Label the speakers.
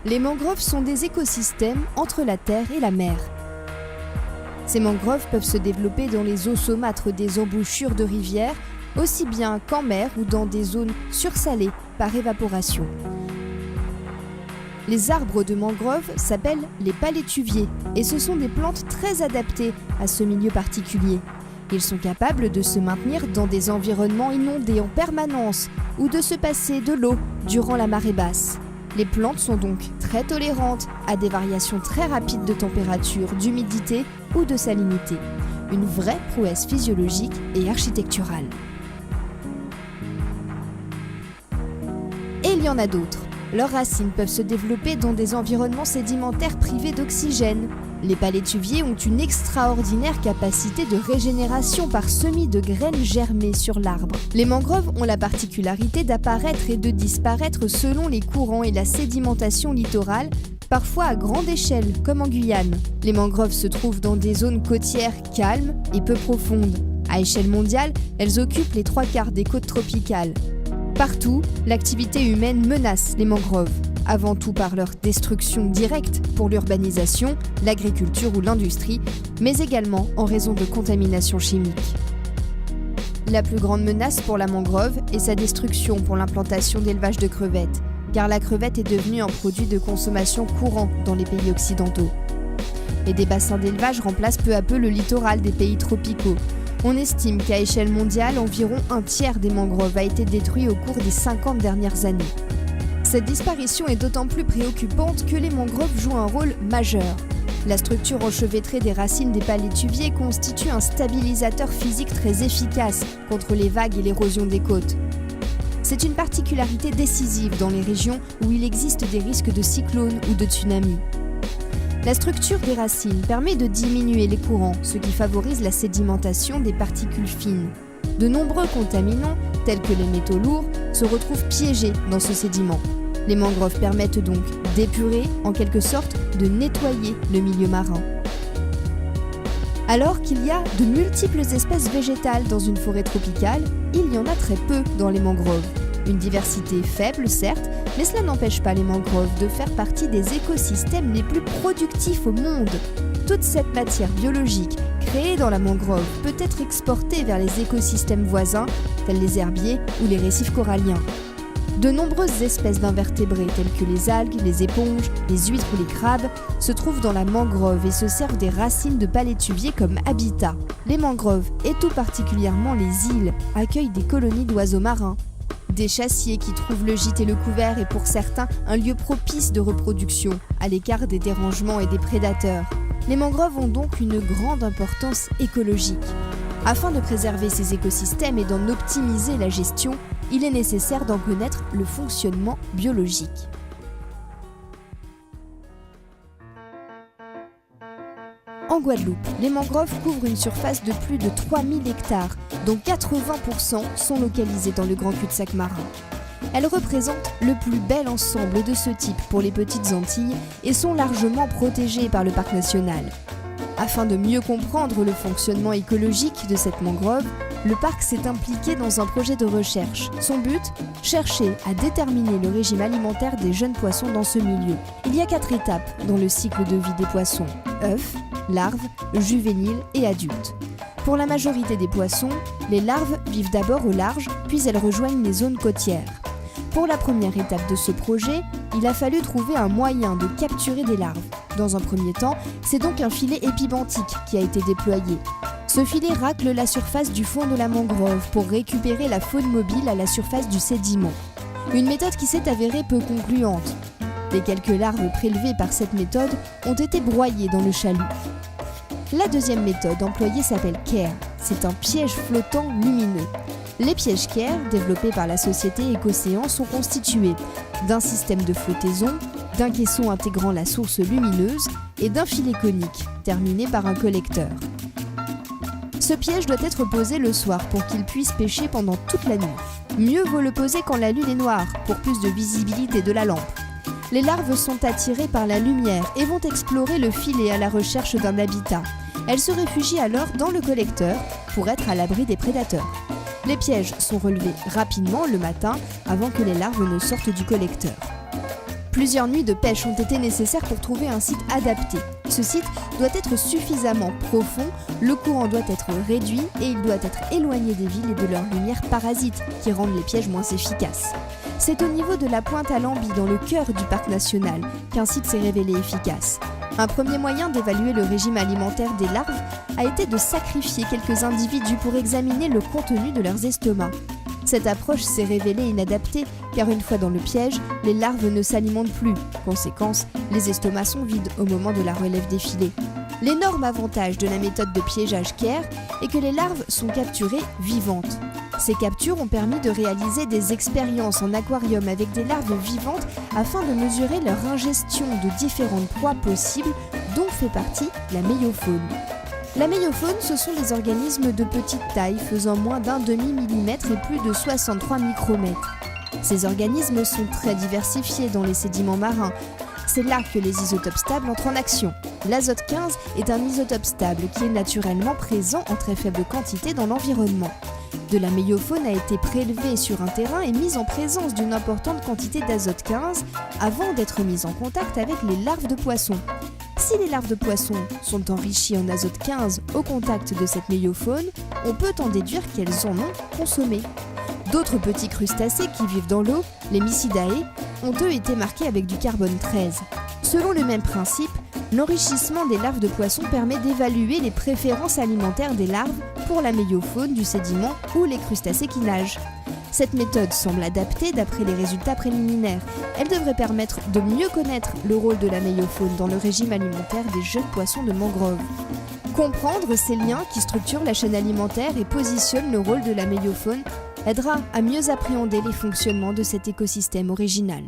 Speaker 1: Les mangroves sont des écosystèmes entre la terre et la mer. Ces mangroves peuvent se développer dans les eaux saumâtres des embouchures de rivières, aussi bien qu'en mer ou dans des zones sursalées par évaporation. Les arbres de mangrove s'appellent les palétuviers et ce sont des plantes très adaptées à ce milieu particulier. Ils sont capables de se maintenir dans des environnements inondés en permanence ou de se passer de l'eau durant la marée basse. Les plantes sont donc très tolérantes à des variations très rapides de température, d'humidité ou de salinité. Une vraie prouesse physiologique et architecturale. Et il y en a d'autres. Leurs racines peuvent se développer dans des environnements sédimentaires privés d'oxygène. Les palétuviers ont une extraordinaire capacité de régénération par semis de graines germées sur l'arbre. Les mangroves ont la particularité d'apparaître et de disparaître selon les courants et la sédimentation littorale, parfois à grande échelle, comme en Guyane. Les mangroves se trouvent dans des zones côtières calmes et peu profondes. À échelle mondiale, elles occupent les 3/4 des côtes tropicales. Partout, l'activité humaine menace les mangroves, avant tout par leur destruction directe pour l'urbanisation, l'agriculture ou l'industrie, mais également en raison de contamination chimique. La plus grande menace pour la mangrove est sa destruction pour l'implantation d'élevage de crevettes, car la crevette est devenue un produit de consommation courant dans les pays occidentaux. Et des bassins d'élevage remplacent peu à peu le littoral des pays tropicaux. On estime qu'à échelle mondiale, environ 1/3 des mangroves a été détruit au cours des 50 dernières années. Cette disparition est d'autant plus préoccupante que les mangroves jouent un rôle majeur. La structure enchevêtrée des racines des palétuviers constitue un stabilisateur physique très efficace contre les vagues et l'érosion des côtes. C'est une particularité décisive dans les régions où il existe des risques de cyclones ou de tsunamis. La structure des racines permet de diminuer les courants, ce qui favorise la sédimentation des particules fines. De nombreux contaminants, tels que les métaux lourds, se retrouvent piégés dans ce sédiment. Les mangroves permettent donc d'épurer, en quelque sorte, de nettoyer le milieu marin. Alors qu'il y a de multiples espèces végétales dans une forêt tropicale, il y en a très peu dans les mangroves. Une diversité faible, certes, mais cela n'empêche pas les mangroves de faire partie des écosystèmes les plus productifs au monde. Toute cette matière biologique créée dans la mangrove peut être exportée vers les écosystèmes voisins, tels les herbiers ou les récifs coralliens. De nombreuses espèces d'invertébrés telles que les algues, les éponges, les huîtres ou les crabes se trouvent dans la mangrove et se servent des racines de palétuviers comme habitat. Les mangroves, et tout particulièrement les îles, accueillent des colonies d'oiseaux marins. Des chassiers qui trouvent le gîte et le couvert est pour certains un lieu propice de reproduction, à l'écart des dérangements et des prédateurs. Les mangroves ont donc une grande importance écologique. Afin de préserver ces écosystèmes et d'en optimiser la gestion, il est nécessaire d'en connaître le fonctionnement biologique. En Guadeloupe, les mangroves couvrent une surface de plus de 3000 hectares, dont 80% sont localisés dans le grand cul-de-sac marin. Elles représentent le plus bel ensemble de ce type pour les petites Antilles et sont largement protégées par le parc national. Afin de mieux comprendre le fonctionnement écologique de cette mangrove, le parc s'est impliqué dans un projet de recherche. Son but ? Chercher à déterminer le régime alimentaire des jeunes poissons dans ce milieu. Il y a 4 étapes dans le cycle de vie des poissons : œufs, larves, juvéniles et adultes. Pour la majorité des poissons, les larves vivent d'abord au large, puis elles rejoignent les zones côtières. Pour la première étape de ce projet, il a fallu trouver un moyen de capturer des larves. Dans un premier temps, c'est donc un filet épibentique qui a été déployé. Ce filet racle la surface du fond de la mangrove pour récupérer la faune mobile à la surface du sédiment. Une méthode qui s'est avérée peu concluante. Les quelques larves prélevées par cette méthode ont été broyées dans le chalut. La deuxième méthode employée s'appelle CARE. C'est un piège flottant lumineux. Les pièges CARE, développés par la société Écocéan, sont constitués d'un système de flottaison, d'un caisson intégrant la source lumineuse et d'un filet conique, terminé par un collecteur. Ce piège doit être posé le soir pour qu'il puisse pêcher pendant toute la nuit. Mieux vaut le poser quand la lune est noire, pour plus de visibilité de la lampe. Les larves sont attirées par la lumière et vont explorer le filet à la recherche d'un habitat. Elles se réfugient alors dans le collecteur pour être à l'abri des prédateurs. Les pièges sont relevés rapidement le matin avant que les larves ne sortent du collecteur. Plusieurs nuits de pêche ont été nécessaires pour trouver un site adapté. Ce site doit être suffisamment profond, le courant doit être réduit et il doit être éloigné des villes et de leurs lumières parasites qui rendent les pièges moins efficaces. C'est au niveau de la pointe à Lambie, dans le cœur du parc national, qu'un site s'est révélé efficace. Un premier moyen d'évaluer le régime alimentaire des larves a été de sacrifier quelques individus pour examiner le contenu de leurs estomacs. Cette approche s'est révélée inadaptée, car une fois dans le piège, les larves ne s'alimentent plus. Conséquence, les estomacs sont vides au moment de la relève des filets. L'énorme avantage de la méthode de piégeage CARE est que les larves sont capturées vivantes. Ces captures ont permis de réaliser des expériences en aquarium avec des larves vivantes afin de mesurer leur ingestion de différentes proies possibles, dont fait partie la méiofaune. La méiofaune, ce sont des organismes de petite taille faisant moins d'un demi-millimètre et plus de 63 micromètres. Ces organismes sont très diversifiés dans les sédiments marins. C'est là que les isotopes stables entrent en action. L'azote 15 est un isotope stable qui est naturellement présent en très faible quantité dans l'environnement. De la méiofaune a été prélevée sur un terrain et mise en présence d'une importante quantité d'azote 15 avant d'être mise en contact avec les larves de poissons. Si les larves de poissons sont enrichies en azote 15 au contact de cette méiofaune, on peut en déduire qu'elles en ont consommé. D'autres petits crustacés qui vivent dans l'eau, les Mysidae, ont eux été marqués avec du carbone 13. Selon le même principe, l'enrichissement des larves de poissons permet d'évaluer les préférences alimentaires des larves pour la méiofaune du sédiment ou les crustacés qui nagent. Cette méthode semble adaptée d'après les résultats préliminaires. Elle devrait permettre de mieux connaître le rôle de la méiofaune dans le régime alimentaire des jeunes poissons de mangrove. Comprendre ces liens qui structurent la chaîne alimentaire et positionnent le rôle de la méiofaune aidera à mieux appréhender les fonctionnements de cet écosystème original.